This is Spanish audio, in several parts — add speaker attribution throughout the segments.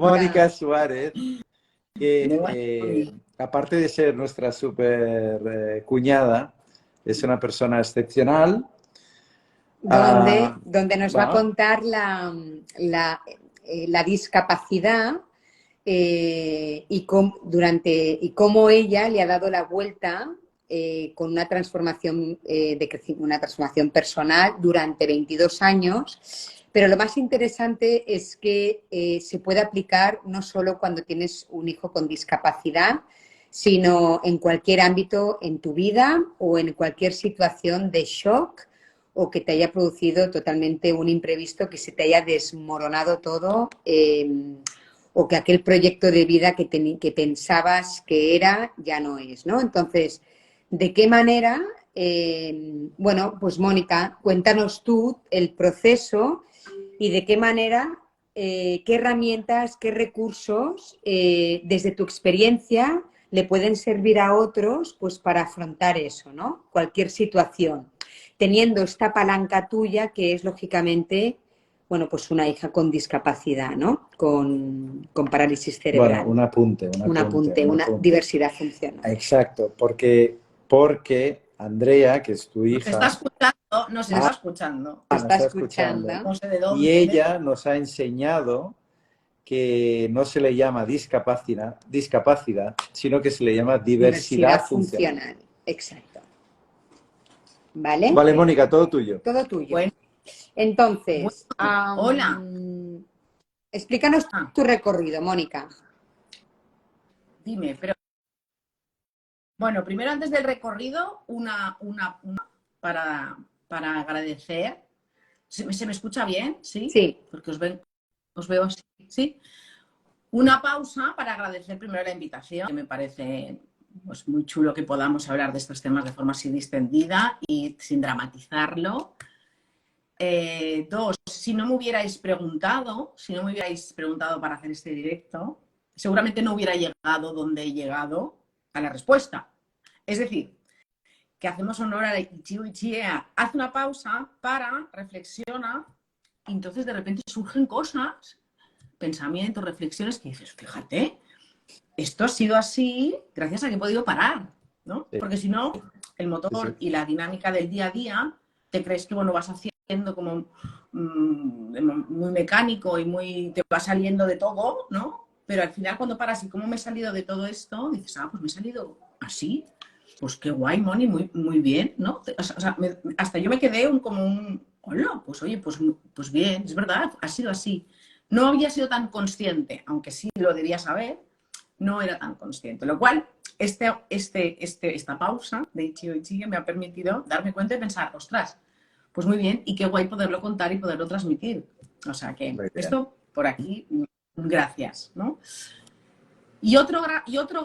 Speaker 1: Mónica Suárez, que aparte de ser nuestra super cuñada, es una persona excepcional.
Speaker 2: Donde nos va a contar la discapacidad y cómo ella le ha dado la vuelta con una transformación una transformación personal durante 22 años. Pero lo más interesante es que se puede aplicar no solo cuando tienes un hijo con discapacidad, sino en cualquier ámbito en tu vida o en cualquier situación de shock o que te haya producido totalmente un imprevisto, que se te haya desmoronado todo, o que aquel proyecto de vida que pensabas que era, ya no es, ¿no? Entonces, ¿de qué manera? Bueno, pues Mónica, cuéntanos tú el proceso y de qué manera, qué herramientas, qué recursos, desde tu experiencia, le pueden servir a otros pues para afrontar eso, ¿no? Cualquier situación, teniendo esta palanca tuya que es, lógicamente, bueno, pues una hija con discapacidad, ¿no? Con parálisis cerebral.
Speaker 1: Bueno, un apunte.
Speaker 2: Una diversidad funcional.
Speaker 1: Exacto, porque Andrea, que es tu hija...
Speaker 3: Nos está escuchando.
Speaker 1: Nos está escuchando.
Speaker 3: No sé de dónde.
Speaker 1: Y ella nos ha enseñado que no se le llama discapacidad, sino que se le llama diversidad funcional.
Speaker 2: Exacto. ¿Vale?
Speaker 1: Vale, Mónica, todo tuyo.
Speaker 2: Todo tuyo.
Speaker 3: Bueno.
Speaker 2: Entonces,
Speaker 3: hola.
Speaker 2: Explícanos tu recorrido, Mónica.
Speaker 3: Dime, pero... Bueno, primero, antes del recorrido, para agradecer. ¿Se me escucha bien? ¿Sí?
Speaker 2: Sí.
Speaker 3: Porque os veo así. ¿Sí? Una pausa para agradecer primero la invitación, que me parece pues muy chulo que podamos hablar de estos temas de forma así distendida y sin dramatizarlo. Dos, si no me hubierais preguntado para hacer este directo, seguramente no hubiera llegado donde he llegado a la respuesta. Es decir, que hacemos honor a la Ichiea, hace una pausa, reflexiona, y entonces de repente surgen cosas, pensamientos, reflexiones que dices, fíjate, esto ha sido así gracias a que he podido parar, ¿no?
Speaker 1: Sí.
Speaker 3: Porque si no, el motor y la dinámica del día a día, te crees que, bueno, vas haciendo como muy mecánico y te va saliendo de todo, ¿no? Pero al final cuando paras y cómo me he salido de todo esto, dices, pues me he salido así. Pues qué guay, Moni, muy bien, ¿no? O sea, hasta yo me quedé hola, pues oye, pues bien, es verdad, ha sido así. No había sido tan consciente, aunque sí lo debía saber, no era tan consciente. Lo cual, esta pausa de Ichigo me ha permitido darme cuenta y pensar, ostras, pues muy bien, y qué guay poderlo contar y poderlo transmitir. O sea que esto, por aquí, gracias, ¿no? Y otro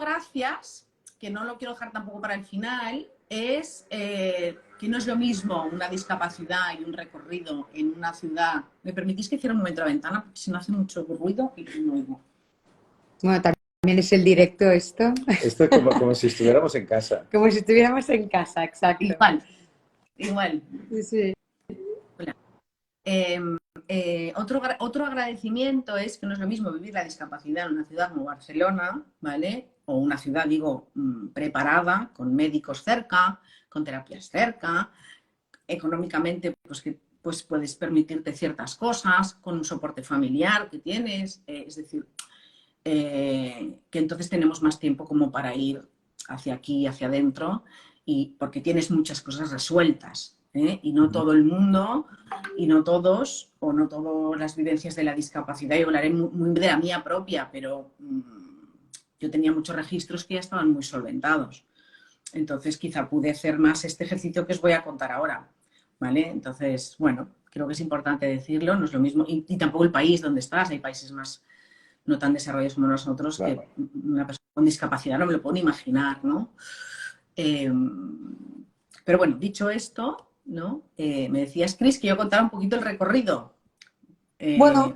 Speaker 3: gracias, que no lo quiero dejar tampoco para el final, es que no es lo mismo una discapacidad y un recorrido en una ciudad. ¿Me permitís que cierre un momento la ventana? Porque si no hace mucho ruido y no oigo.
Speaker 2: Bueno, también es el directo esto.
Speaker 1: Esto es como si estuviéramos en casa.
Speaker 2: Como si estuviéramos en casa, exacto.
Speaker 3: Igual.
Speaker 2: Sí.
Speaker 3: Hola. Otro agradecimiento es que no es lo mismo vivir la discapacidad en una ciudad como Barcelona, ¿vale? O una ciudad, digo, preparada, con médicos cerca, con terapias cerca, económicamente, pues que pues puedes permitirte ciertas cosas, con un soporte familiar que tienes, es decir, que entonces tenemos más tiempo como para ir hacia aquí, hacia adentro, y porque tienes muchas cosas resueltas, y no todo el mundo, y no todos, o no todas las vivencias de la discapacidad. Yo hablaré muy de la mía propia, pero yo tenía muchos registros que ya estaban muy solventados. Entonces quizá pude hacer más este ejercicio que os voy a contar ahora, ¿vale? Entonces, bueno, creo que es importante decirlo, no es lo mismo, y tampoco el país donde estás, hay países más no tan desarrollados como nosotros, claro, que una persona con discapacidad no me lo puedo ni imaginar, ¿no? Pero bueno, dicho esto, ¿no? Me decías, Cris, que yo contara un poquito el recorrido.
Speaker 2: Bueno,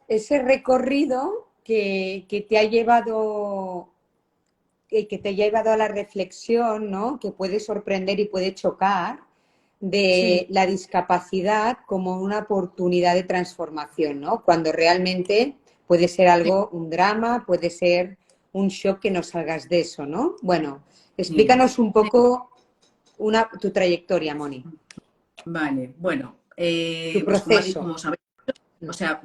Speaker 2: ese recorrido que te ha llevado a la reflexión, ¿no? Que puede sorprender y puede chocar, de la discapacidad como una oportunidad de transformación, ¿no? Cuando realmente puede ser algo, un drama, puede ser un shock que no salgas de eso, ¿no? Bueno, explícanos un poco tu trayectoria, Moni.
Speaker 3: Vale, bueno,
Speaker 2: Tu
Speaker 3: pues
Speaker 2: proceso.
Speaker 3: como sabéis, o sea,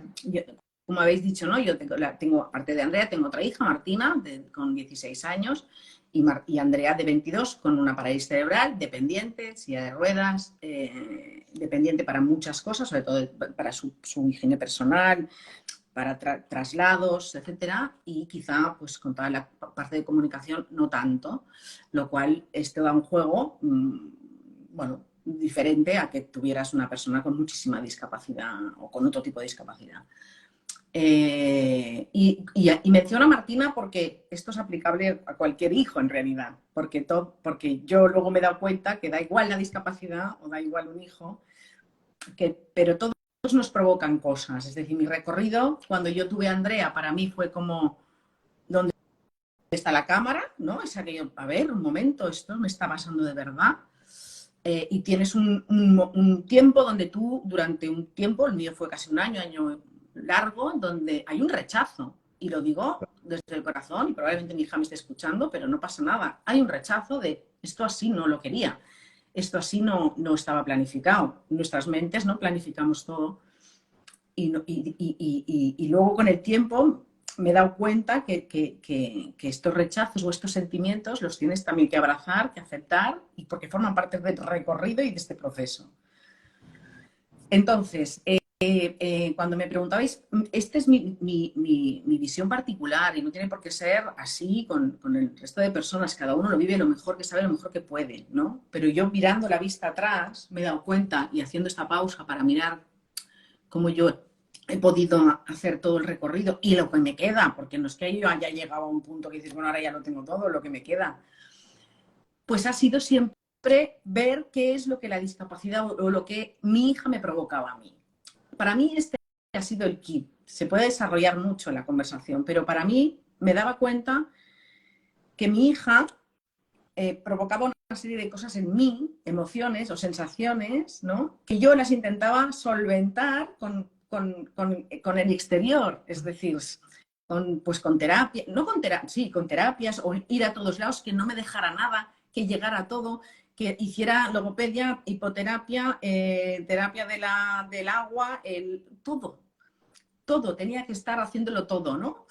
Speaker 3: como habéis dicho, ¿no? Yo tengo, aparte de Andrea, tengo otra hija, Martina, con 16 años, y Andrea, de 22, con una parálisis cerebral, dependiente, silla de ruedas, dependiente para muchas cosas, sobre todo para su higiene personal, para traslados, etcétera, y quizá pues con toda la parte de comunicación no tanto, lo cual esto da un juego, bueno, diferente a que tuvieras una persona con muchísima discapacidad o con otro tipo de discapacidad. Y menciono a Martina porque esto es aplicable a cualquier hijo en realidad, porque yo luego me he dado cuenta que da igual la discapacidad o da igual un hijo, pero todos nos provocan cosas. Es decir, mi recorrido, cuando yo tuve a Andrea, para mí fue como, ¿dónde está la cámara? ¿No? Es aquello, a ver, un momento, esto me está pasando de verdad. Y tienes un tiempo donde tú, durante un tiempo, el mío fue casi un año largo, donde hay un rechazo. Y lo digo desde el corazón, y probablemente mi hija me esté escuchando, pero no pasa nada. Hay un rechazo de esto así no lo quería. Esto así no estaba planificado. Nuestras mentes no planificamos todo. Y luego con el tiempo me he dado cuenta que estos rechazos o estos sentimientos los tienes también que abrazar, que aceptar, y porque forman parte del recorrido y de este proceso. Entonces, cuando me preguntabais, esta es mi visión particular y no tiene por qué ser así con el resto de personas. Cada uno lo vive lo mejor que sabe, lo mejor que puede, ¿no? Pero yo mirando la vista atrás me he dado cuenta y haciendo esta pausa para mirar cómo yo he podido hacer todo el recorrido y lo que me queda, porque no es que yo haya llegado a un punto que dices, bueno, ahora ya lo tengo todo, lo que me queda, pues ha sido siempre ver qué es lo que la discapacidad o lo que mi hija me provocaba a mí. Para mí este ha sido el kit. Se puede desarrollar mucho la conversación, pero para mí me daba cuenta que mi hija provocaba una serie de cosas en mí, emociones o sensaciones, ¿no? Que yo las intentaba solventar con el exterior, es decir, con terapia, no con terapia, sí, con terapias o ir a todos lados, que no me dejara nada, que llegara a todo, que hiciera logopedia, hipoterapia, terapia del agua, todo, tenía que estar haciéndolo todo, ¿no?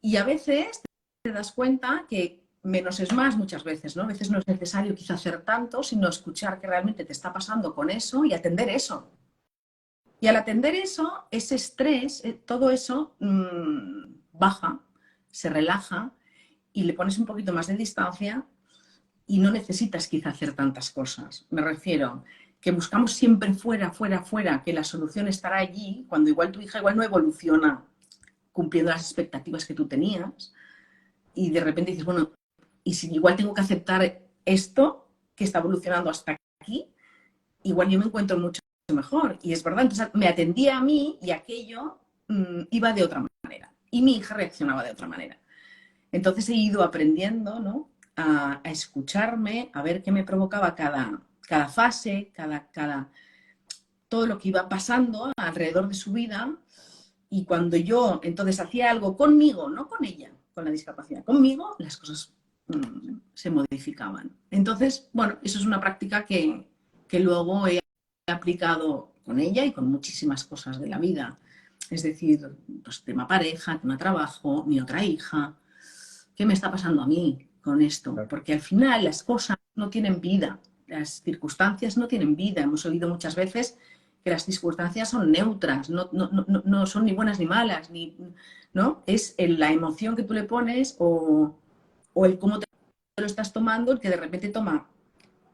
Speaker 3: Y a veces te das cuenta que menos es más muchas veces, ¿no? A veces no es necesario quizá hacer tanto, sino escuchar qué realmente te está pasando con eso y atender eso. Y al atender eso, ese estrés, todo eso baja, se relaja y le pones un poquito más de distancia y no necesitas quizá hacer tantas cosas. Me refiero que buscamos siempre fuera, que la solución estará allí, cuando igual tu hija igual no evoluciona cumpliendo las expectativas que tú tenías y de repente dices, bueno, y si igual tengo que aceptar esto que está evolucionando hasta aquí, igual yo me encuentro mucho mejor. Y es verdad, entonces me atendía a mí y aquello iba de otra manera. Y mi hija reaccionaba de otra manera. Entonces he ido aprendiendo, ¿no? A escucharme, a ver qué me provocaba cada fase, todo lo que iba pasando alrededor de su vida. Y cuando yo entonces hacía algo conmigo, no con ella, con la discapacidad, conmigo, las cosas se modificaban. Entonces, bueno, eso es una práctica que luego he aplicado con ella y con muchísimas cosas de la vida. Es decir, pues tema pareja, tema trabajo, mi otra hija. ¿Qué me está pasando a mí con esto? Porque al final las cosas no tienen vida, las circunstancias no tienen vida. Hemos oído muchas veces que las circunstancias son neutras, no son ni buenas ni malas, ¿no? Es la emoción que tú le pones o el cómo te lo estás tomando, el que de repente toma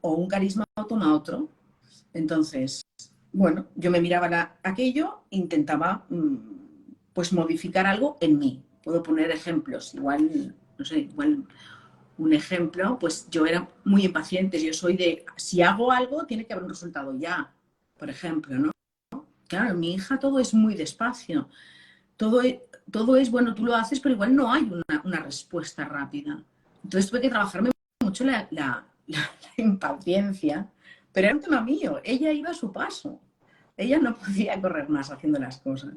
Speaker 3: o un carisma o toma otro. Entonces, bueno, yo me miraba aquello, intentaba pues modificar algo en mí. Puedo poner ejemplos, igual, no sé, igual un ejemplo, pues yo era muy impaciente, yo soy de, si hago algo, tiene que haber un resultado ya, por ejemplo, ¿no? Claro, en mi hija todo es muy despacio, todo es, bueno, tú lo haces, pero igual no hay una respuesta rápida. Entonces tuve que trabajarme mucho la impaciencia, pero era un tema mío, ella iba a su paso, ella no podía correr más haciendo las cosas.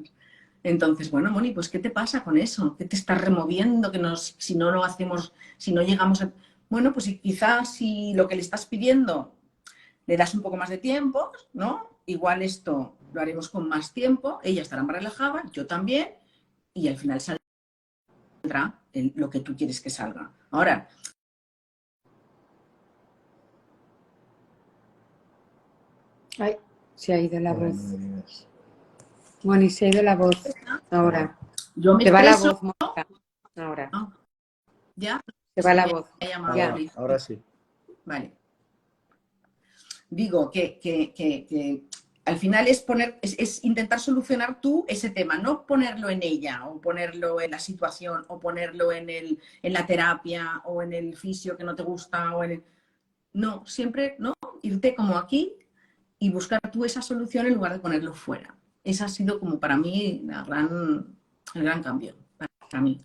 Speaker 3: Entonces, bueno, Moni, pues ¿qué te pasa con eso? ¿Qué te está removiendo? Si no lo hacemos, si no llegamos a... Bueno, pues quizás si lo que le estás pidiendo le das un poco más de tiempo, ¿no? Igual esto lo haremos con más tiempo, ella estará más relajada, yo también, y al final saldrá lo que tú quieres que salga. Ahora,
Speaker 2: Ay, se ha ido la voz. Moni, se ha ido la voz. Ahora.
Speaker 3: yo me
Speaker 2: Se va la
Speaker 3: expreso...
Speaker 2: voz, Mónica. Ahora.
Speaker 3: ¿no? ¿Ya?
Speaker 2: Se va la voz.
Speaker 3: Ya.
Speaker 1: Ahora sí.
Speaker 3: Vale. Digo que al final es intentar solucionar tú ese tema, no ponerlo en ella o ponerlo en la situación o ponerlo en la terapia o en el fisio que no te gusta o No, siempre, ¿no? Irte como aquí y buscar tú esa solución en lugar de ponerlo fuera. Ese ha sido como para mí el gran cambio, para mí.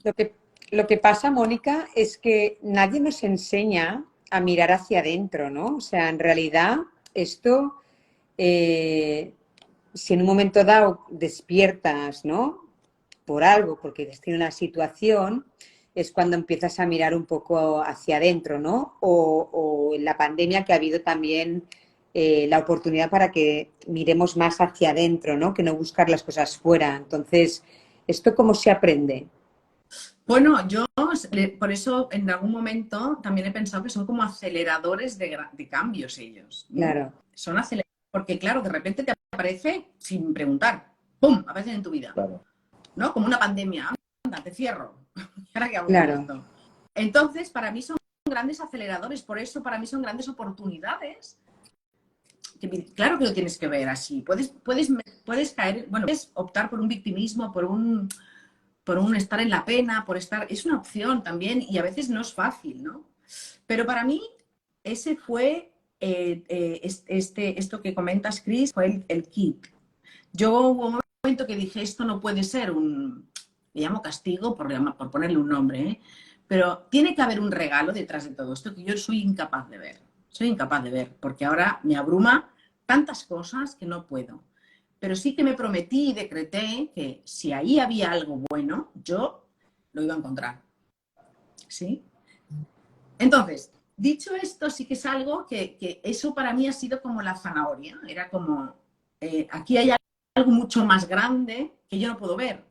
Speaker 2: Lo que pasa, Mónica, es que nadie nos enseña a mirar hacia adentro, ¿no? O sea, en realidad, esto, si en un momento dado despiertas, ¿no? Por algo, porque tienes una situación, es cuando empiezas a mirar un poco hacia adentro, ¿no? O en la pandemia que ha habido también la oportunidad para que miremos más hacia adentro, ¿no? Que no buscar las cosas fuera. Entonces, ¿esto cómo se aprende?
Speaker 3: Bueno, yo por eso en algún momento también he pensado que son como aceleradores de cambios ellos, ¿no?
Speaker 2: Claro.
Speaker 3: Son aceleradores, porque claro, de repente te aparece sin preguntar, ¡pum!, aparecen en tu vida,
Speaker 1: Claro.
Speaker 3: ¿no? Como una pandemia, anda, te cierro, ¿ahora qué hago
Speaker 2: Claro.
Speaker 3: con esto? Entonces, para mí son grandes aceleradores, por eso para mí son grandes oportunidades. Claro que lo tienes que ver así, puedes caer, bueno, puedes optar por un victimismo, por un estar en la pena, es una opción también y a veces no es fácil, ¿no? Pero para mí ese fue, esto que comentas, Chris, fue el kit. Yo hubo un momento que dije, esto no puede ser le llamo castigo por ponerle un nombre, ¿eh? Pero tiene que haber un regalo detrás de todo esto que yo soy incapaz de ver. Soy incapaz de ver, porque ahora me abruma tantas cosas que no puedo. Pero sí que me prometí y decreté que si ahí había algo bueno, yo lo iba a encontrar. ¿Sí? Entonces, dicho esto, sí que es algo que eso para mí ha sido como la zanahoria. Era como, aquí hay algo mucho más grande que yo no puedo ver.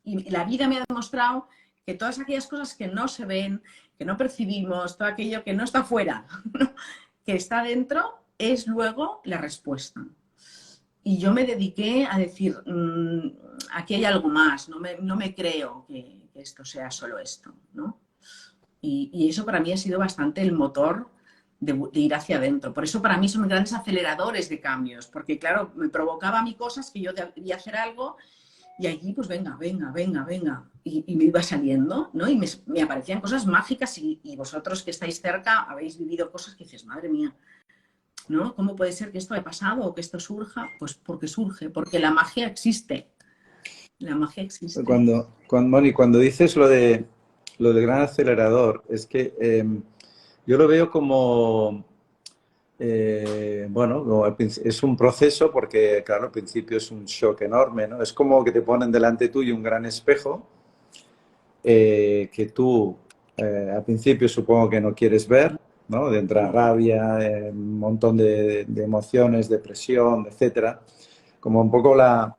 Speaker 3: Y la vida me ha demostrado que todas aquellas cosas que no se ven, que no percibimos, todo aquello que no está fuera, que está dentro, es luego la respuesta. Y yo me dediqué a decir, aquí hay algo más, no me creo que esto sea solo esto, ¿no? Y eso para mí ha sido bastante el motor de ir hacia adentro. Por eso para mí son grandes aceleradores de cambios, porque claro, me provocaba a mí cosas que yo debía hacer algo y allí pues venga. Y me iba saliendo, ¿no? Y me aparecían cosas mágicas y vosotros que estáis cerca habéis vivido cosas que dices, madre mía, ¿no? ¿Cómo puede ser que esto haya pasado o que esto surja? Pues porque surge, porque la magia existe. La magia existe.
Speaker 1: Moni, cuando dices lo de gran acelerador, es que yo lo veo como, bueno, es un proceso porque, claro, al principio es un shock enorme, ¿no? Es como que te ponen delante tuyo un gran espejo que tú al principio supongo que no quieres ver, ¿no? De entrar rabia, un montón de emociones, depresión, etcétera. Como un poco las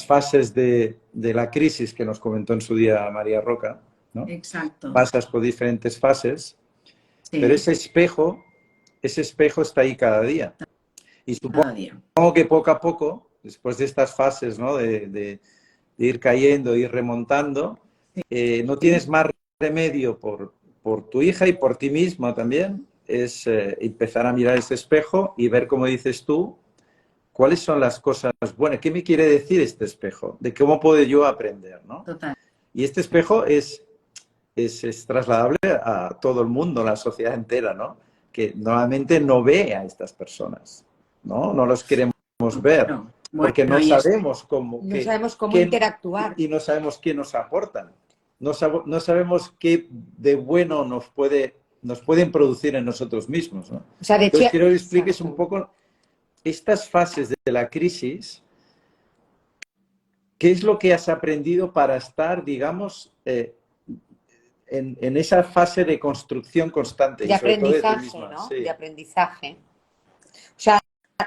Speaker 1: fases de la crisis que nos comentó en su día María Roca, ¿no?
Speaker 3: Exacto.
Speaker 1: Pasas por diferentes fases,
Speaker 3: Sí.
Speaker 1: pero ese espejo está ahí cada día. Y supongo que poco a poco, después de estas fases, ¿no? de ir cayendo, ir remontando, no tienes más remedio por tu hija y por ti misma también, es empezar a mirar ese espejo y ver, como dices tú, cuáles son las cosas buenas. ¿Qué me quiere decir este espejo? ¿De cómo puedo yo aprender? ¿No?
Speaker 3: Total.
Speaker 1: Y este espejo es trasladable a todo el mundo, a la sociedad entera, ¿no? Que normalmente no ve a estas personas, ¿no? No los queremos ver, porque no sabemos cómo...
Speaker 2: No sabemos cómo interactuar.
Speaker 1: Y no sabemos qué nos aportan. No sabemos qué de bueno nos pueden producir en nosotros mismos, ¿no?
Speaker 2: O sea, de hecho,
Speaker 1: entonces quiero que expliques un poco estas fases de la crisis, ¿qué es lo que has aprendido para estar, digamos, en esa fase de construcción constante?
Speaker 2: De
Speaker 1: Y sobre todo de ti
Speaker 2: aprendizaje,
Speaker 1: misma?
Speaker 2: ¿no?
Speaker 1: Sí.
Speaker 2: De aprendizaje. O sea,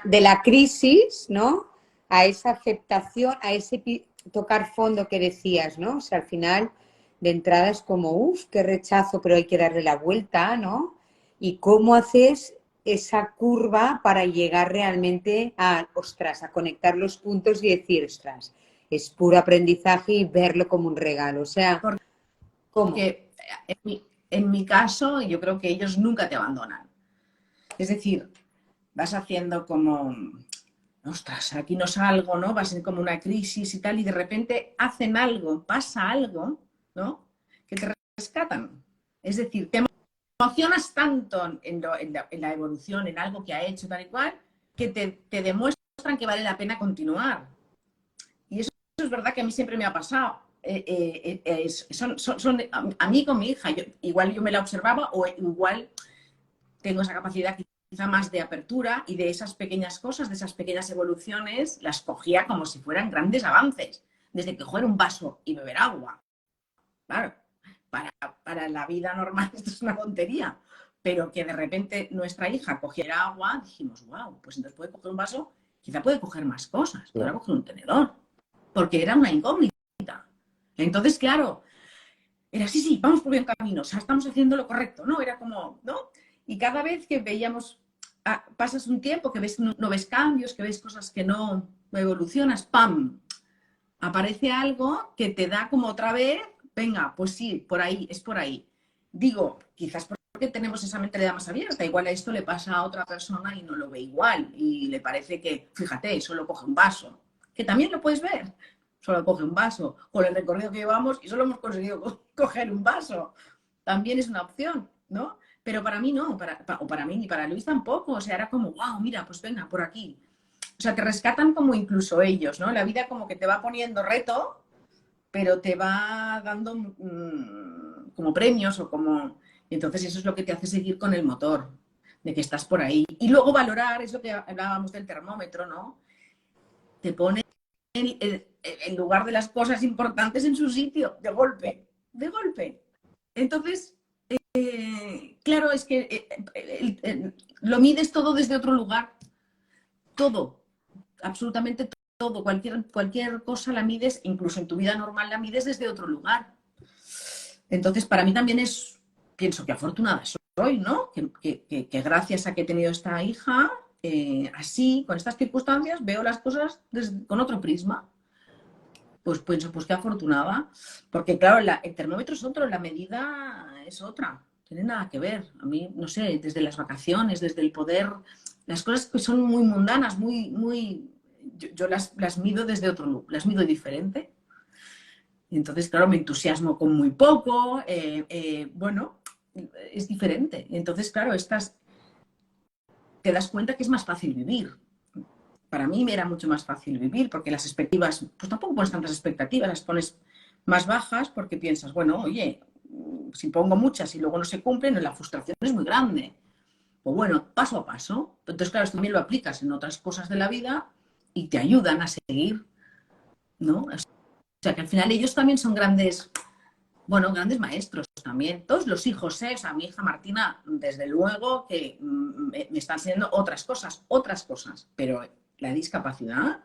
Speaker 2: de la crisis, ¿no? A esa aceptación, a ese tocar fondo que decías, ¿no? O sea, al final, de entrada es como, uff, qué rechazo, pero hay que darle la vuelta, ¿no? Y cómo haces esa curva para llegar realmente a, ostras, a conectar los puntos y decir, ostras, es puro aprendizaje y verlo como un regalo. O sea, ¿cómo?
Speaker 3: Porque en mi caso, yo creo que ellos nunca te abandonan. Es decir, vas haciendo como, ostras, aquí no salgo, ¿no? Vas en como una crisis y tal, y de repente hacen algo, pasa algo, ¿no? Que te rescatan. Es decir, te emocionas tanto en la evolución, en algo que ha hecho tal y cual, que te demuestran que vale la pena continuar. Y eso es verdad que a mí siempre me ha pasado. A mí con mi hija, igual yo me la observaba o igual tengo esa capacidad quizá más de apertura y de esas pequeñas cosas, de esas pequeñas evoluciones, las cogía como si fueran grandes avances. Desde que coger un vaso y beber agua. Claro, para la vida normal esto es una tontería, pero que de repente nuestra hija cogiera agua, dijimos, wow, pues entonces puede coger un vaso, quizá puede coger más cosas, podrá coger un tenedor, porque era una incógnita. Entonces, claro, era sí, vamos por buen camino, o sea, estamos haciendo lo correcto, ¿no? Era como, ¿no? Y cada vez que veíamos, pasas un tiempo que ves, no ves cambios, que ves cosas que no evolucionas, ¡pam! Aparece algo que te da como otra vez, venga, pues sí, por ahí, es por ahí. Digo, quizás porque tenemos esa mentalidad más abierta, igual a esto le pasa a otra persona y no lo ve igual, y le parece que, fíjate, solo coge un vaso, que también lo puedes ver, solo coge un vaso, con el recorrido que llevamos y solo hemos conseguido coger un vaso, también es una opción, ¿no? Pero para mí no, o para mí ni para Luis tampoco, o sea, era como, wow, mira, pues venga, por aquí. O sea, te rescatan como incluso ellos, ¿no? La vida como que te va poniendo reto, pero te va dando como premios o como... Entonces eso es lo que te hace seguir con el motor, de que estás por ahí. Y luego valorar, es lo que hablábamos del termómetro, ¿no? Te pone en lugar de las cosas importantes en su sitio, de golpe, de golpe. Entonces, claro, es que lo mides todo desde otro lugar, todo, absolutamente todo, cualquier cosa la mides, incluso en tu vida normal la mides desde otro lugar. Entonces, para mí también pienso que afortunada soy, ¿no? Que gracias a que he tenido esta hija, así, con estas circunstancias, veo las cosas con otro prisma. Pues pienso, pues qué afortunada. Porque claro, el termómetro es otro, la medida es otra. Tiene nada que ver. A mí, no sé, desde las vacaciones, desde el poder, las cosas que son muy mundanas, yo las mido desde otro lugar, las mido diferente. Y entonces, claro, me entusiasmo con muy poco, bueno, es diferente. Y entonces, claro, te das cuenta que es más fácil vivir. Para mí me era mucho más fácil vivir porque las expectativas, pues tampoco pones tantas expectativas, las pones más bajas porque piensas, bueno, oye, si pongo muchas y luego no se cumplen, la frustración es muy grande. Pues bueno, paso a paso. Entonces, claro, esto también lo aplicas en otras cosas de la vida y te ayudan a seguir, ¿no? O sea, que al final ellos también son grandes maestros también. Todos los hijos, o sea, mi hija Martina, desde luego que me está enseñando otras cosas, pero la discapacidad,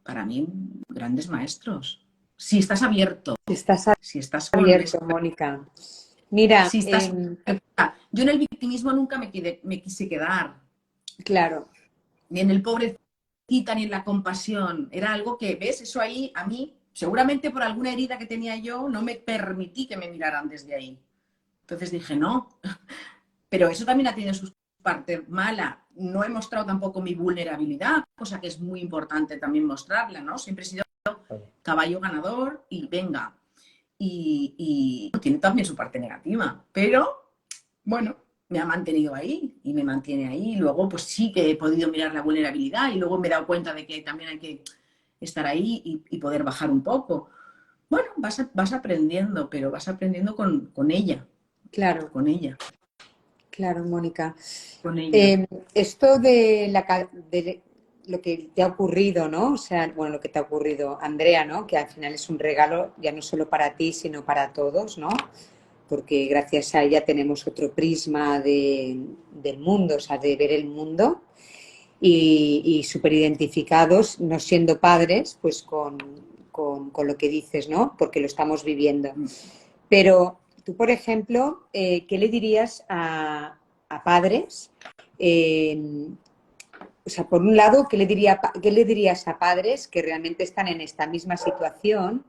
Speaker 3: para mí, grandes maestros. Si estás abierto, si estás
Speaker 2: abierto, Mónica. Mira,
Speaker 3: si estás... Yo en el victimismo nunca me quise quedar.
Speaker 2: Claro.
Speaker 3: Ni en el pobrecita, ni en la compasión. Era algo que, ¿ves? Eso ahí, a mí, seguramente por alguna herida que tenía yo, no me permití que me miraran desde ahí. Entonces dije, no. Pero eso también ha tenido su parte mala. No he mostrado tampoco mi vulnerabilidad, cosa que es muy importante también mostrarla, ¿no? Siempre he sido caballo ganador y venga. Y tiene también su parte negativa. Pero, bueno, me ha mantenido ahí y me mantiene ahí. Y luego, pues sí que he podido mirar la vulnerabilidad y luego me he dado cuenta de que también hay que estar ahí y poder bajar un poco. Bueno, vas aprendiendo, pero vas aprendiendo con ella.
Speaker 2: Claro.
Speaker 3: Con ella.
Speaker 2: Claro, Mónica.
Speaker 3: Con ella.
Speaker 2: Esto de lo que te ha ocurrido, ¿no? O sea, bueno, lo que te ha ocurrido, Andrea, ¿no? Que al final es un regalo ya no solo para ti, sino para todos, ¿no? Porque gracias a ella tenemos otro prisma del mundo, o sea, de ver el mundo y súper identificados, no siendo padres, pues con lo que dices, ¿no? Porque lo estamos viviendo. Pero tú, por ejemplo, ¿qué le dirías a padres? O sea, por un lado, ¿qué le dirías a padres que realmente están en esta misma situación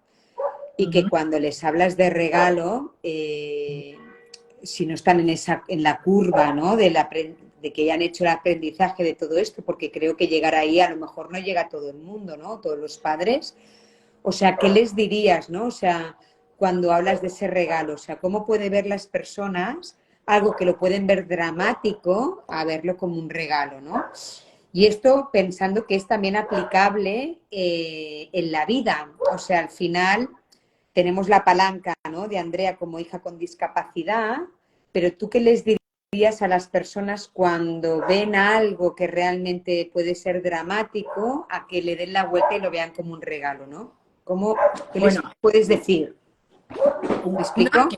Speaker 2: y que cuando les hablas de regalo, si no están en la curva, ¿no? De que ya han hecho el aprendizaje de todo esto, porque creo que llegar ahí a lo mejor no llega a todo el mundo, ¿no? Todos los padres. O sea, ¿qué les dirías, ¿no? O sea, cuando hablas de ese regalo, o sea, ¿cómo puede ver las personas algo que lo pueden ver dramático a verlo como un regalo, ¿no? Y esto pensando que es también aplicable en la vida. O sea, al final tenemos la palanca, ¿no? De Andrea como hija con discapacidad, pero ¿tú qué les dirías a las personas cuando ven algo que realmente puede ser dramático a que le den la vuelta y lo vean como un regalo, ¿no? ¿Qué les puedes decir? ¿Me explico?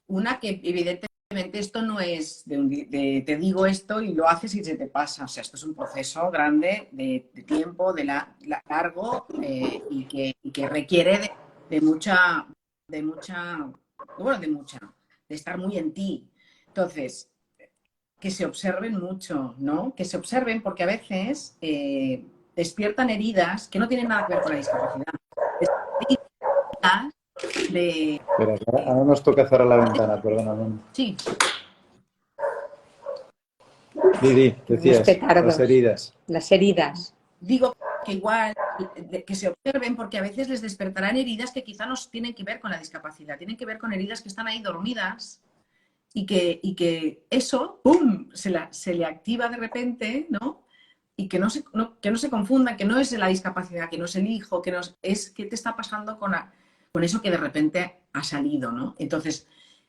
Speaker 3: Una que evidentemente esto no es te digo esto y lo haces y se te pasa. O sea, esto es un proceso grande de tiempo, largo y que requiere de estar muy en ti. Entonces, que se observen mucho, ¿no? Que se observen porque a veces despiertan heridas que no tienen nada que ver con la discapacidad. Heridas
Speaker 1: Pero ahora nos toca cerrar la ventana, perdóname.
Speaker 3: Sí.
Speaker 1: Didi, decías, las heridas.
Speaker 2: Las heridas.
Speaker 3: Digo que igual, que se observen porque a veces les despertarán heridas que quizá no tienen que ver con la discapacidad, tienen que ver con heridas que están ahí dormidas y que eso, ¡pum!, se le activa de repente, ¿no? Y que no se confunda, que no es la discapacidad, que no es el hijo, que no es qué te está pasando con eso que de repente ha salido, ¿no? Entonces,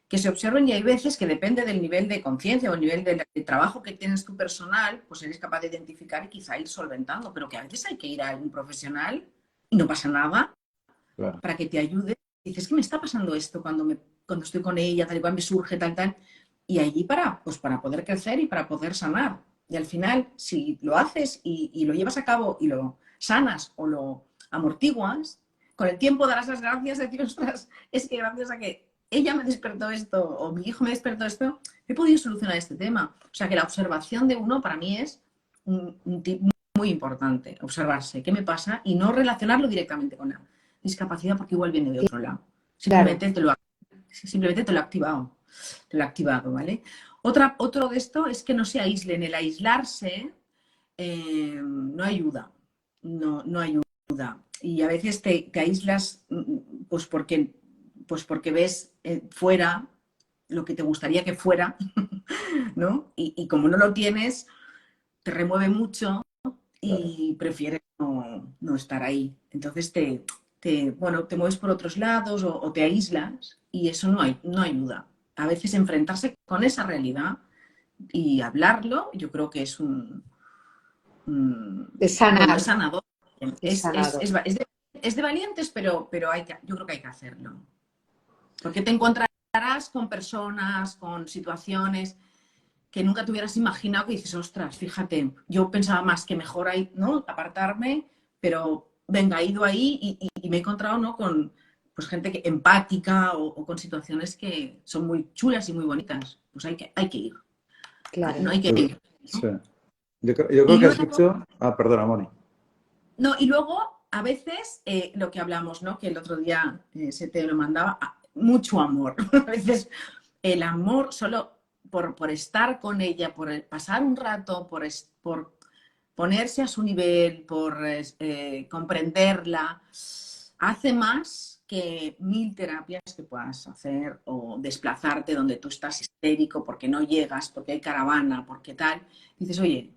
Speaker 3: que se observen y hay veces que depende del nivel de conciencia o el nivel de trabajo que tienes tú personal, pues eres capaz de identificar y quizá ir solventando, pero que a veces hay que ir a un profesional y no pasa nada para que te ayude. Y dices, ¿qué me está pasando esto cuando estoy con ella, tal y cual me surge, tal? Y allí para poder crecer y para poder sanar. Y al final, si lo haces y lo llevas a cabo y lo sanas o lo amortiguas, con el tiempo darás las gracias, decir, ostras, es que gracias a que ella me despertó esto o mi hijo me despertó esto, he podido solucionar este tema. O sea que la observación de uno para mí es un tip muy importante, observarse qué me pasa y no relacionarlo directamente con la discapacidad porque igual viene de otro lado. Simplemente te lo ha activado. Te lo ha activado, ¿vale? Otro de esto es que no se aíslen. El aislarse no ayuda. No ayuda. Y a veces te aíslas pues porque ves fuera lo que te gustaría que fuera, ¿no? Y como no lo tienes, te remueve mucho y prefieres no estar ahí. Entonces te mueves por otros lados o te aíslas y eso no ayuda. A veces enfrentarse con esa realidad y hablarlo, yo creo que es
Speaker 2: es sanador.
Speaker 3: Sanador. Es de valientes, pero yo creo que hay que hacerlo. Porque te encontrarás con personas, con situaciones que nunca te hubieras imaginado que dices, ostras, fíjate, yo pensaba más que mejor ahí, ¿no? Apartarme, pero venga, he ido ahí y me he encontrado, ¿no? Con pues gente empática o con situaciones que son muy chulas y muy bonitas. Pues hay que ir.
Speaker 2: Claro.
Speaker 3: No hay que ir. ¿No?
Speaker 1: Sí. Yo creo que has dicho... perdona, Moni.
Speaker 3: No, y luego, a veces, lo que hablamos, ¿no? Que el otro día se te lo mandaba, mucho amor. A veces el amor solo por estar con ella, por pasar un rato, por ponerse a su nivel, por comprenderla, hace más que 1000 terapias que puedas hacer o desplazarte donde tú estás histérico porque no llegas, porque hay caravana, porque tal. Dices, oye,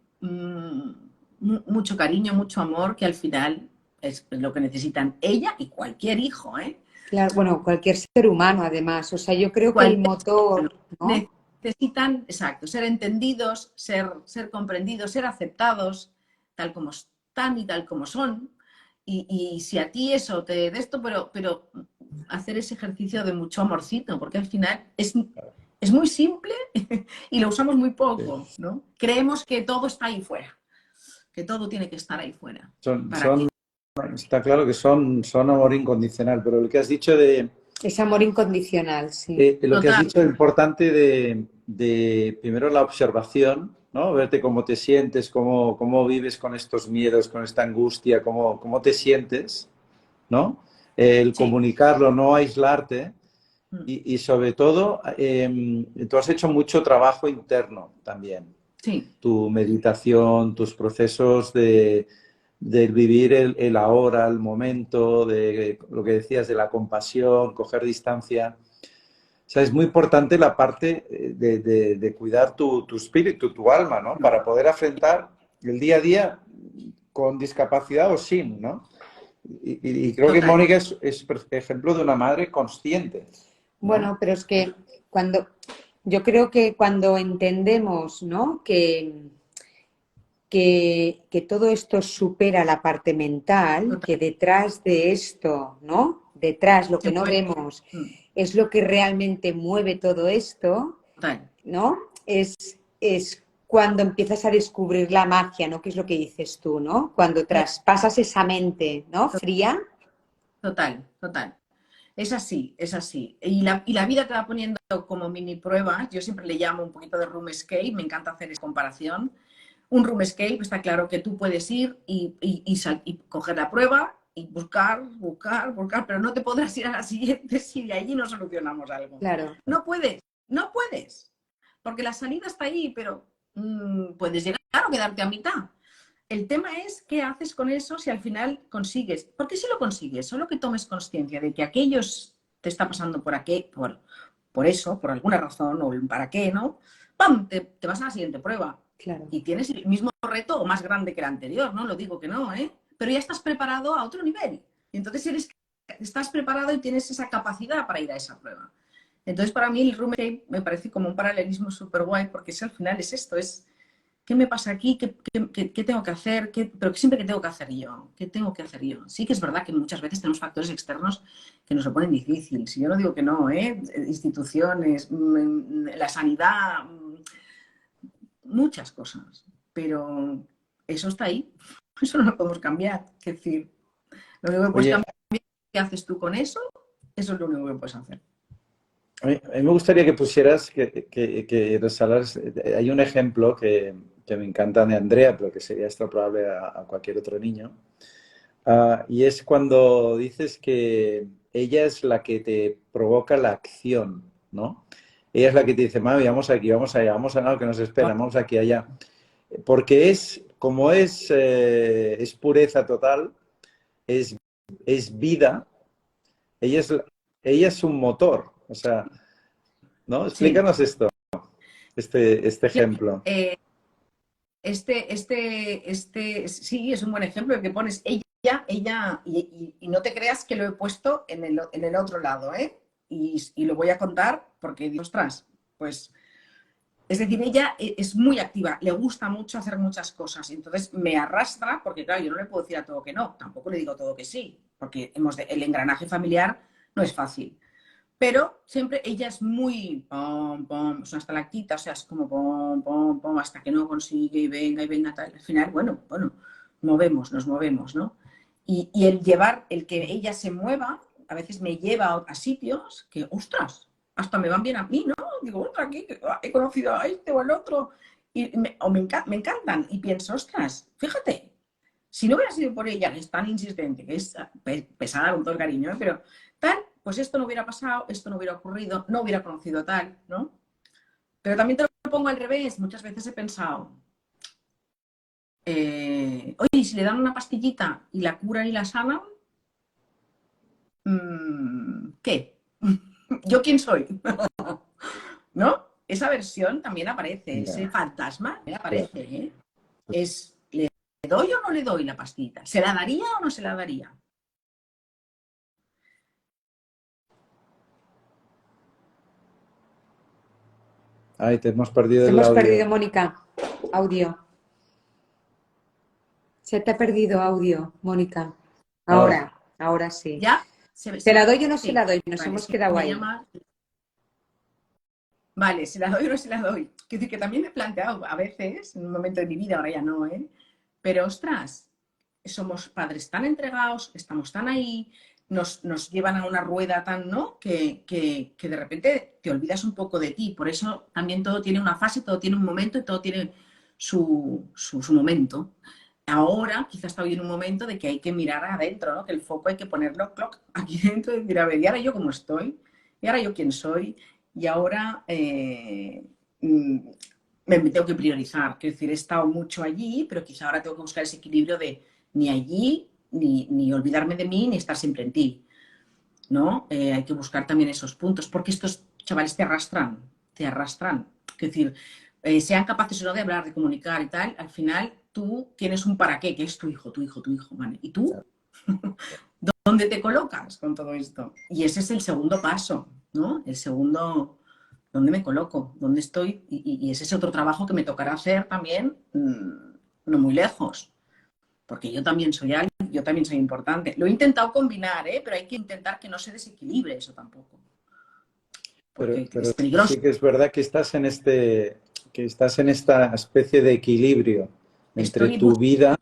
Speaker 3: mucho cariño, mucho amor, que al final es lo que necesitan ella y cualquier hijo, ¿eh?
Speaker 2: Claro, bueno, cualquier ser humano además. O sea, yo creo que el motor, ¿no?
Speaker 3: Necesitan, exacto, ser entendidos, ser comprendidos, ser aceptados tal como tan y tal como son. Y si a ti eso te de esto, pero hacer ese ejercicio de mucho amorcito, porque al final es muy simple y lo usamos muy poco, ¿no? Creemos que todo está ahí fuera, que todo tiene que estar ahí fuera.
Speaker 1: Está claro que son amor incondicional, pero lo que has dicho de...
Speaker 2: Es amor incondicional, sí.
Speaker 1: Lo que has dicho es importante de primero la observación, ¿no? Verte cómo te sientes, cómo vives con estos miedos, con esta angustia, cómo te sientes, ¿no? El comunicarlo, no aislarte y sobre todo, tú has hecho mucho trabajo interno también.
Speaker 3: Sí.
Speaker 1: Tu meditación, tus procesos de vivir el ahora, el momento, de lo que decías de la compasión, coger distancia. O sea, es muy importante la parte de cuidar tu espíritu, tu alma, ¿no? Para poder afrontar el día a día con discapacidad o sin, ¿no? Y creo que Mónica es ejemplo de una madre consciente, ¿no?
Speaker 2: Bueno, pero es que yo creo que cuando entendemos, ¿no? que todo esto supera la parte mental, que detrás de esto, ¿no? Detrás, lo que no vemos, es lo que realmente mueve todo esto, ¿no? Es cuando empiezas a descubrir la magia, ¿no? Que es lo que dices tú, ¿no? Cuando traspasas esa mente, ¿no? Fría.
Speaker 3: Total. Es así, es así. Y la vida te va poniendo como mini pruebas. Yo siempre le llamo un poquito de room escape, me encanta hacer esa comparación. Un room escape está claro que tú puedes ir y coger la prueba y buscar, pero no te podrás ir a la siguiente si de allí no solucionamos algo.
Speaker 2: Claro.
Speaker 3: No puedes, porque la salida está ahí, pero puedes llegar o quedarte a mitad. El tema es qué haces con eso si al final consigues. Porque si lo consigues, solo que tomes conciencia de que aquellos te está pasando por eso, por alguna razón, o para qué, ¿no? ¡Pam! Te vas a la siguiente prueba.
Speaker 2: Claro.
Speaker 3: Y tienes el mismo reto o más grande que el anterior, no lo digo que no, ¿eh? Pero ya estás preparado a otro nivel. Y entonces estás preparado y tienes esa capacidad para ir a esa prueba. Entonces, para mí el room escape me parece como un paralelismo súper guay, porque al final es esto, es ¿qué me pasa aquí? ¿Qué tengo que hacer? Pero siempre que tengo que hacer yo. ¿Qué tengo que hacer yo? Sí que es verdad que muchas veces tenemos factores externos que nos lo ponen difícil. Si yo no digo que no, ¿eh? Instituciones, la sanidad, muchas cosas. Pero eso está ahí. Eso no lo podemos cambiar. Es decir, lo único que puedes cambiar es qué haces tú con eso. Eso es lo único que puedes hacer.
Speaker 1: A mí me gustaría que pusieras, que resaltaras, hay un ejemplo que me encanta de Andrea, pero que sería extrapolable a cualquier otro niño, y es cuando dices que ella es la que te provoca la acción, ¿no? Ella es la que te dice, mami, vamos aquí, vamos allá, vamos a lo que nos espera, vamos aquí, allá. Porque como es pureza total, es vida, ella es un motor, o sea, ¿no? Explícanos esto, este ejemplo.
Speaker 3: Sí, es un buen ejemplo el que pones ella, y no te creas que lo he puesto en el otro lado, ¿eh? Y lo voy a contar porque digo, ostras, pues, es decir, ella es muy activa, le gusta mucho hacer muchas cosas, y entonces me arrastra, porque claro, yo no le puedo decir a todo que no, tampoco le digo todo que sí, porque el engranaje familiar no es fácil. Pero siempre ella es muy pom, pom, es una estalactita, o sea, es como pom, pom, pom, hasta que no consigue y venga, tal. Al final, bueno, nos movemos, ¿no? Y el que ella se mueva, a veces me lleva a sitios que, ostras, hasta me van bien a mí, ¿no? Digo, ostras, aquí he conocido a este o al otro, y me encantan, y pienso, ostras, fíjate, si no hubiera sido por ella, que es tan insistente, que es pesada con todo el cariño, ¿eh? Pero tal, pues esto no hubiera pasado, esto no hubiera ocurrido, no hubiera conocido a tal, ¿no? Pero también te lo pongo al revés. Muchas veces he pensado, oye, si le dan una pastillita y la curan y la sanan, ¿qué? ¿Yo quién soy? ¿No? Esa versión también aparece, ese fantasma también aparece, ¿eh? ¿Le doy o no le doy la pastita? ¿Se la daría o no se la daría?
Speaker 1: Ay, te hemos perdido
Speaker 2: Te
Speaker 1: el
Speaker 2: hemos
Speaker 1: audio.
Speaker 2: perdido, Mónica. Audio. Se te ha perdido audio, Mónica. Ahora sí.
Speaker 3: ¿Ya?
Speaker 2: ¿Se la doy o no se la doy? Nos
Speaker 3: Vale,
Speaker 2: hemos quedado ahí.
Speaker 3: Vale, ¿se la doy o no se la doy? Quiero decir que también me he planteado a veces, en un momento de mi vida, ahora ya no, ¿eh? Pero ostras, somos padres tan entregados, estamos tan ahí, nos llevan a una rueda tan, ¿no? Que de repente te olvidas un poco de ti. Por eso también todo tiene una fase, todo tiene un momento y todo tiene su momento. Ahora quizás está hoy en un momento de que hay que mirar adentro, ¿no? Que el foco hay que ponerlo aquí dentro y decir, a ver, ¿y ahora yo cómo estoy? ¿Y ahora yo quién soy? Y ahora me tengo que priorizar. Quiero decir, he estado mucho allí, pero quizá ahora tengo que buscar ese equilibrio de ni allí, ni olvidarme de mí, ni estar siempre en ti, ¿no? Hay que buscar también esos puntos, porque estos chavales te arrastran. Es decir, sean capaces o no de hablar, de comunicar y tal, al final tú tienes un para qué, que es tu hijo, ¿vale? ¿Y tú? ¿Dónde te colocas con todo esto? Y ese es el segundo paso, ¿no? El segundo, ¿dónde me coloco? ¿Dónde estoy? Y ese es otro trabajo que me tocará hacer también, no muy lejos, porque yo también soy alguien, yo también soy importante. Lo he intentado combinar, pero hay que intentar que no se desequilibre eso tampoco, porque
Speaker 1: Pero
Speaker 3: es peligroso.
Speaker 1: sí que es verdad que estás en esta especie de equilibrio entre tu vida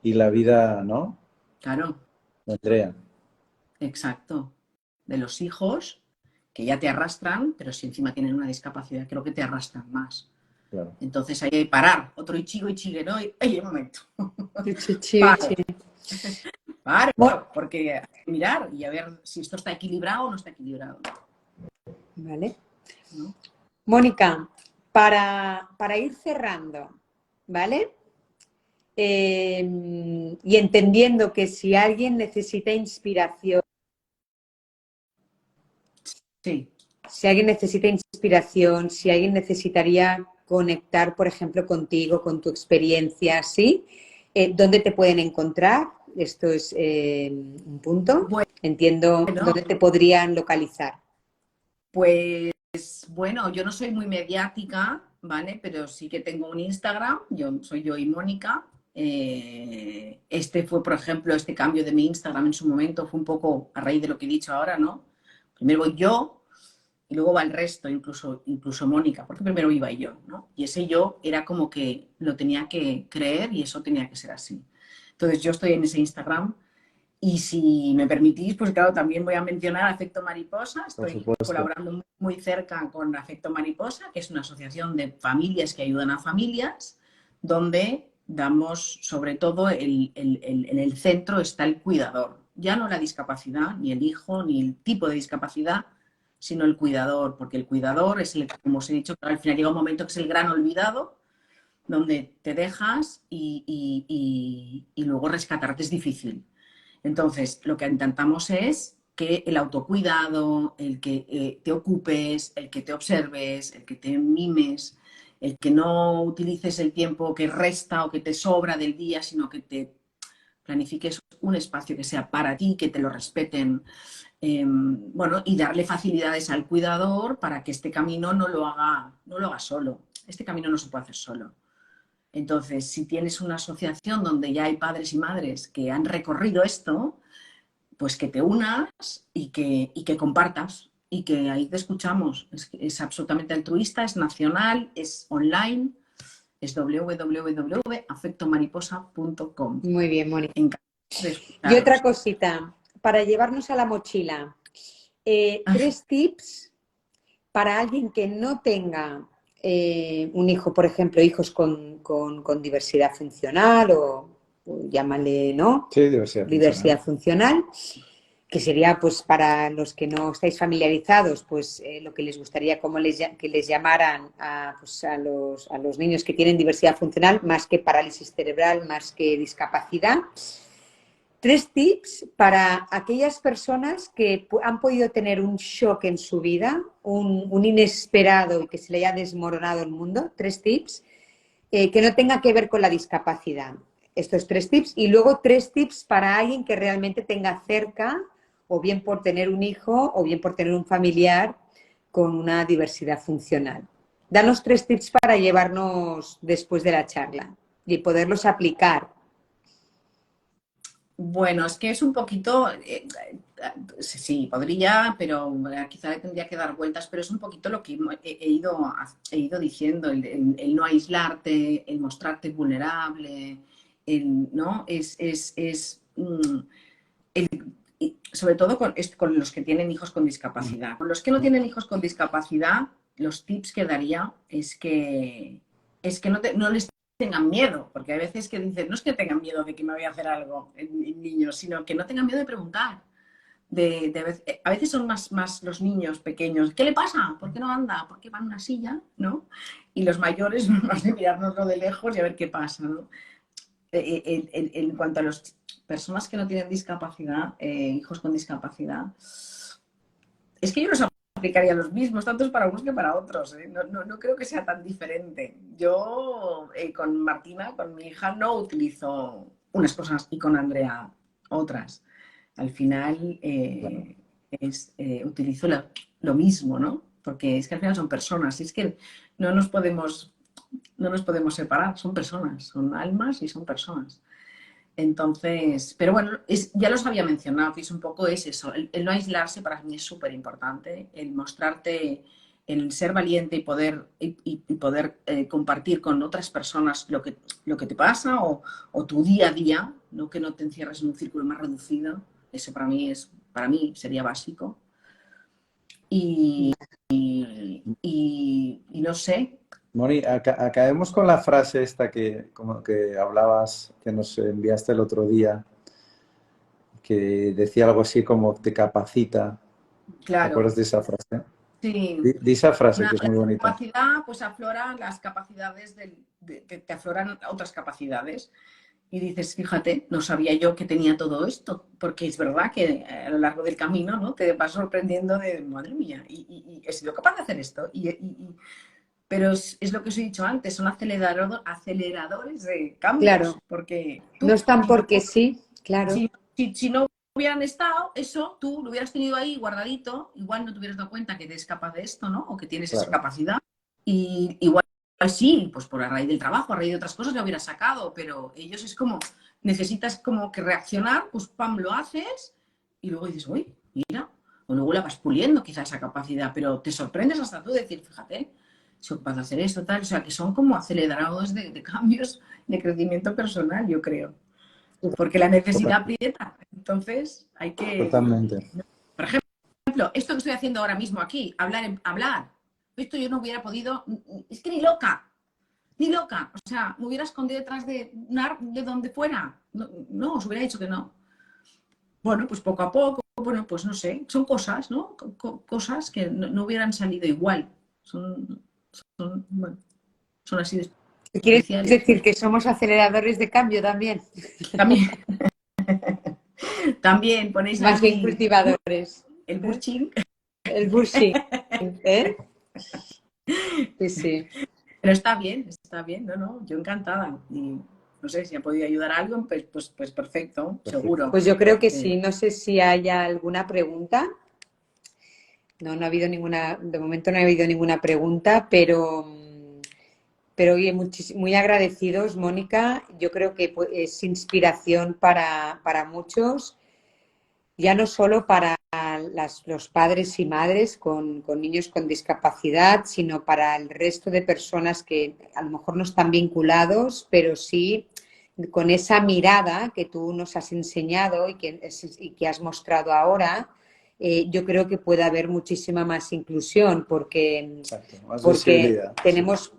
Speaker 1: y la vida, ¿no?
Speaker 3: Claro,
Speaker 1: De Andrea.
Speaker 3: exacto. De los hijos que ya te arrastran, pero si encima tienen una discapacidad, creo que te arrastran más.
Speaker 1: Claro.
Speaker 3: Entonces hay que parar. Otro ichigo, ¿no? Y un momento. Paro, porque hay que mirar y a ver si esto está equilibrado o no está equilibrado.
Speaker 2: Vale.
Speaker 3: ¿No?
Speaker 2: Mónica, para ir cerrando, ¿vale? Y entendiendo que si alguien necesita inspiración,
Speaker 3: Sí.
Speaker 2: si alguien necesitaría conectar, por ejemplo, contigo, con tu experiencia, ¿sí? ¿Dónde te pueden encontrar? Esto es un punto. Entiendo dónde te podrían localizar.
Speaker 3: Pues bueno, yo no soy muy mediática, ¿vale? Pero sí que tengo un Instagram, soy yo y Mónica. Este fue, por ejemplo, este cambio de mi Instagram en su momento fue un poco a raíz de lo que he dicho ahora, ¿no? Primero voy yo y luego va el resto, incluso Mónica, porque primero iba yo, ¿no? Y ese yo era como que lo tenía que creer y eso tenía que ser así. Entonces yo estoy en ese Instagram. Y si me permitís, pues claro, también voy a mencionar Afecto Mariposa. Estoy colaborando muy cerca con Afecto Mariposa, que es una asociación de familias que ayudan a familias, donde damos, sobre todo, en el centro está el cuidador. Ya no la discapacidad, ni el hijo, ni el tipo de discapacidad, sino el cuidador, porque el cuidador es, como os he dicho, al final llega un momento que es el gran olvidado, donde te dejas y luego rescatarte es difícil. Entonces, lo que intentamos es que el autocuidado, el que te ocupes, el que te observes, el que te mimes, el que no utilices el tiempo que resta o que te sobra del día, sino que te planifiques un espacio que sea para ti, que te lo respeten, bueno, y darle facilidades al cuidador para que este camino no lo haga solo. Este camino no se puede hacer solo. Entonces, si tienes una asociación donde ya hay padres y madres que han recorrido esto, pues que te unas y que compartas y que ahí te escuchamos. Es absolutamente altruista, es nacional, es online, es www.afectomariposa.com.
Speaker 2: Muy bien, Mónica.
Speaker 3: Y
Speaker 2: otra cosita, para llevarnos a la mochila, 3 tips para alguien que no tenga un hijo, por ejemplo, hijos con diversidad funcional o llámale, ¿no?
Speaker 1: Sí, diversidad
Speaker 2: funcional, que sería, pues, para los que no estáis familiarizados, pues lo que les gustaría que les llamaran pues, a los niños que tienen diversidad funcional, más que parálisis cerebral, más que discapacidad. 3 tips para aquellas personas que han podido tener un shock en su vida, un inesperado y que se le haya desmoronado el mundo. 3 tips que no tenga que ver con la discapacidad. Estos 3 tips. Y luego 3 tips para alguien que realmente tenga cerca, o bien por tener un hijo, o bien por tener un familiar con una diversidad funcional. Danos 3 tips para llevarnos después de la charla y poderlos aplicar.
Speaker 3: Bueno, es que es un poquito, sí, podría, pero quizá le tendría que dar vueltas, pero es un poquito lo que he ido diciendo, el no aislarte, el mostrarte vulnerable, ¿no? Sobre todo con los que tienen hijos con discapacidad. Con los que no tienen hijos con discapacidad, los tips que daría es que no les tengan miedo, porque hay veces que dicen, no es que tengan miedo de que me voy a hacer algo en niños, sino que no tengan miedo de preguntar. A veces son más los niños pequeños, ¿qué le pasa? ¿Por qué no anda? ¿Por qué va en una silla? ¿No? Y los mayores, más de mirárnoslo de lejos y a ver qué pasa, ¿no? En cuanto a las personas que no tienen discapacidad, hijos con discapacidad, es que yo los aplicaría los mismos, tanto para unos que para otros. No creo que sea tan diferente. Yo con Martina, con mi hija, no utilizo unas cosas y con Andrea otras. Al final utilizo lo mismo, ¿no? Porque es que al final son personas. Es que no nos podemos separar, son personas, son almas y son personas. Entonces, pero bueno, ya los había mencionado, que es un poco eso, el no aislarse para mí es súper importante, el mostrarte, el ser valiente y poder compartir con otras personas lo que te pasa o tu día a día, ¿no? Que no te encierres en un círculo más reducido, eso para mí sería básico. Y no sé.
Speaker 1: Moni, acabemos con la frase esta como que hablabas, que nos enviaste el otro día, que decía algo así como te capacita.
Speaker 3: Claro.
Speaker 1: ¿Te acuerdas de esa frase?
Speaker 3: Sí.
Speaker 1: De esa frase que es muy bonita.
Speaker 3: La capacidad, pues afloran las capacidades, te afloran otras capacidades. Y dices, fíjate, no sabía yo que tenía todo esto, porque es verdad que a lo largo del camino, ¿no? Te vas sorprendiendo de, madre mía, y he sido capaz de hacer esto. Pero es lo que os he dicho antes, son aceleradores de cambios.
Speaker 2: Claro.
Speaker 3: Porque
Speaker 2: no están porque sí, claro.
Speaker 3: Si no hubieran estado, eso tú lo hubieras tenido ahí guardadito, igual no te hubieras dado cuenta que eres capaz de esto, ¿no? O que tienes esa capacidad. Y igual sí, pues por a raíz del trabajo, a raíz de otras cosas lo hubieras sacado, pero ellos es como, necesitas como que reaccionar, pues pam, lo haces y luego dices, uy, mira, o luego la vas puliendo quizás esa capacidad, pero te sorprendes hasta tú de decir, fíjate, soy capaz de hacer esto, tal, o sea, que son como aceleradores de cambios de crecimiento personal, yo creo. Porque la necesidad aprieta. Entonces, hay que...
Speaker 1: Totalmente.
Speaker 3: Por ejemplo, esto que estoy haciendo ahora mismo aquí, hablar. Esto yo no hubiera podido... Es que ni loca. O sea, me hubiera escondido detrás de donde fuera. No, os hubiera dicho que no. Bueno, pues poco a poco, bueno, pues no sé. Son cosas, ¿no? Cosas que no hubieran salido igual. Son así de...
Speaker 2: ¿Quieres decir que somos aceleradores de cambio también?
Speaker 3: También ponéis
Speaker 2: más bien cultivadores.
Speaker 3: El bushing.
Speaker 2: El bushing, ¿eh? Sí, sí.
Speaker 3: Pero está bien, no, yo encantada. Y no sé si ha podido ayudar a alguien, pues perfecto, seguro.
Speaker 2: Pues yo creo que sí, no sé si haya alguna pregunta. No ha habido ninguna, de momento no ha habido ninguna pregunta, pero oye, muy agradecidos, Mónica. Yo creo que es inspiración para muchos, ya no solo para los padres y madres con niños con discapacidad, sino para el resto de personas que a lo mejor no están vinculados, pero sí con esa mirada que tú nos has enseñado y que has mostrado ahora. Yo creo que puede haber muchísima más inclusión porque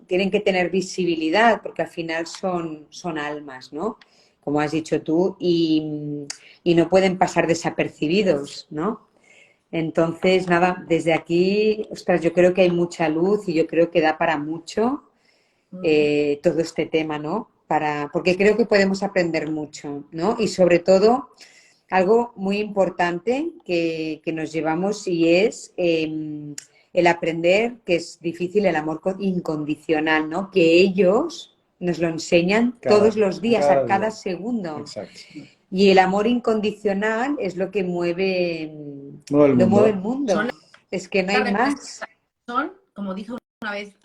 Speaker 2: tienen que tener visibilidad, porque al final son almas, ¿no? Como has dicho tú, y no pueden pasar desapercibidos, ¿no? Entonces, nada, desde aquí, ostras, yo creo que hay mucha luz y yo creo que da para mucho todo este tema, ¿no? Porque creo que podemos aprender mucho, ¿no? Y sobre todo, algo muy importante que nos llevamos y es el aprender que es difícil el amor incondicional, ¿no? Que ellos nos lo enseñan todos los días, a cada segundo.
Speaker 1: Exacto.
Speaker 2: Y el amor incondicional es lo que mueve el mundo. Es que no hay más.
Speaker 3: Son, como dijo una vez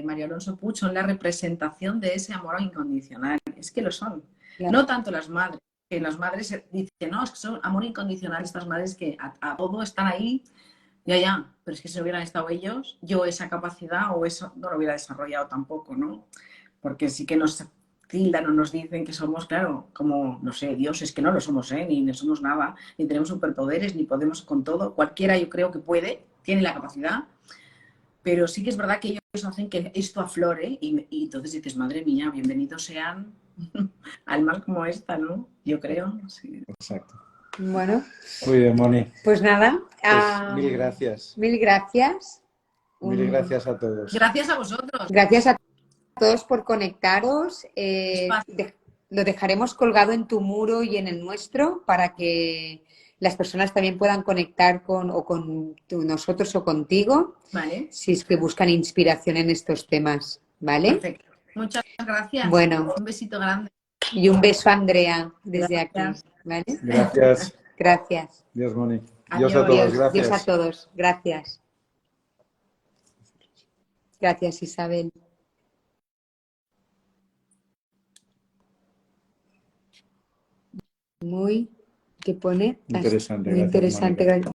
Speaker 3: María Alonso Puig, son la representación de ese amor incondicional. Es que lo son. Claro. No tanto las madres, las madres dicen, no, es que son amor incondicional, estas madres que a todo están ahí, ya, pero es que si no hubieran estado ellos, yo esa capacidad o eso no lo hubiera desarrollado tampoco, ¿no? Porque sí que nos tildan o nos dicen que somos, claro, como, no sé, dioses, que no lo somos, ni no somos nada, ni tenemos superpoderes, ni podemos con todo. Cualquiera yo creo que puede, tiene la capacidad, pero sí que es verdad que ellos hacen que esto aflore y entonces dices, madre mía, bienvenidos sean almas como esta, ¿no? Yo creo, sí.
Speaker 1: Exacto.
Speaker 2: Bueno.
Speaker 1: Muy bien, Moni.
Speaker 2: Pues nada.
Speaker 1: Pues mil gracias.
Speaker 2: Mil gracias.
Speaker 1: Mil gracias a todos.
Speaker 3: Gracias a vosotros.
Speaker 2: Gracias a todos por conectaros.
Speaker 3: Espacio.
Speaker 2: Lo dejaremos colgado en tu muro y en el nuestro para que las personas también puedan conectar con nosotros o contigo,
Speaker 3: Vale.
Speaker 2: si es que buscan inspiración en estos temas, ¿vale?
Speaker 3: Perfecto. Muchas gracias.
Speaker 2: Bueno.
Speaker 3: Un besito grande.
Speaker 2: Y un beso a Andrea desde
Speaker 3: Gracias.
Speaker 2: aquí, ¿vale?
Speaker 1: Gracias.
Speaker 2: Gracias.
Speaker 1: Dios, Moni.
Speaker 3: Adiós.
Speaker 1: Dios a todos, gracias.
Speaker 2: Dios a todos, gracias. Gracias, Isabel. Muy, ¿qué pone?
Speaker 1: Interesante.
Speaker 2: Muy
Speaker 1: Gracias,
Speaker 2: interesante.
Speaker 1: Mónica.